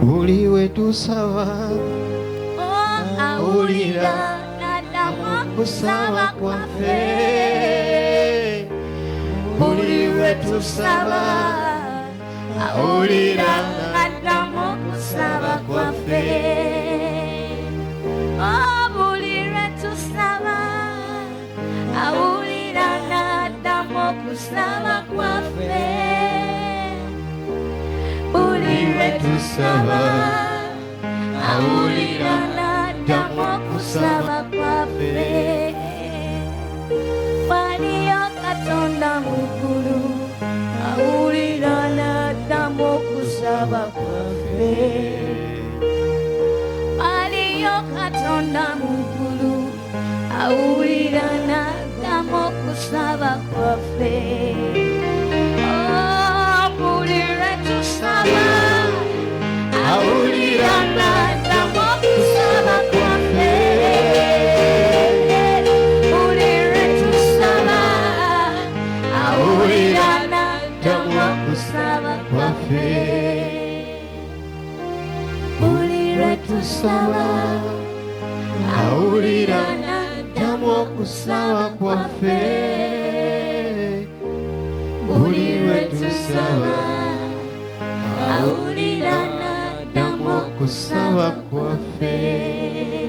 buli wetusaba awulira kusaba kwaffe, buli wetusaba awulira kusaba kwaffe, buli wetusaba awulira kusaba kwaffe, buli wetusaba awulira kusaba kwaffe. Waliyo Katonda mukulu awulira kusaba kwaffe, waliyo Katonda mukulu awulira kusaba kwaffe, buli wetusaba awulira kusaba kwaffe, buli wetusaba awulira kusaba kwaffe, buli wetusaba awulira kusaba kwaffe, buli wetusaba awulira kusaba kwaffe.